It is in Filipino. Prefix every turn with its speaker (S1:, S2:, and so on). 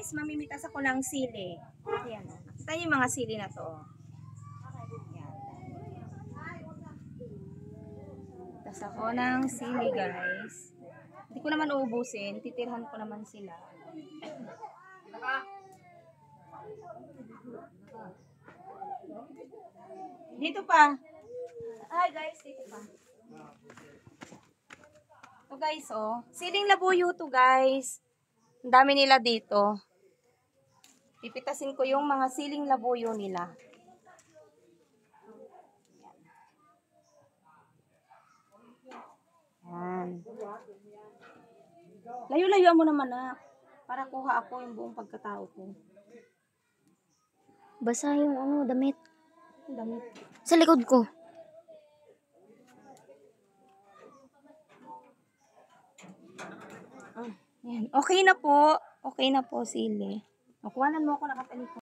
S1: guys, mamimitas ako ng sili. Ayan. Nakita niyo yung mga sili na to. Ayan. Tas ako ng sili guys. Hindi ko naman uubusin. Titirhan ko naman sila. Dito pa. Hi guys, dito pa. Ito guys, oh. Siling labuyo to guys. Ang dami nila dito. Pipitasin ko yung mga siling labuyo nila. Yan. Layo-layo mo naman na. Para kuha ako yung buong pagkatao ko.
S2: Basa yung ano, damit.
S1: Damit.
S2: Sa likod ko.
S1: Yan. Okay na po. Okay na po, sili. Nakuhanan mo ako nakatalikod.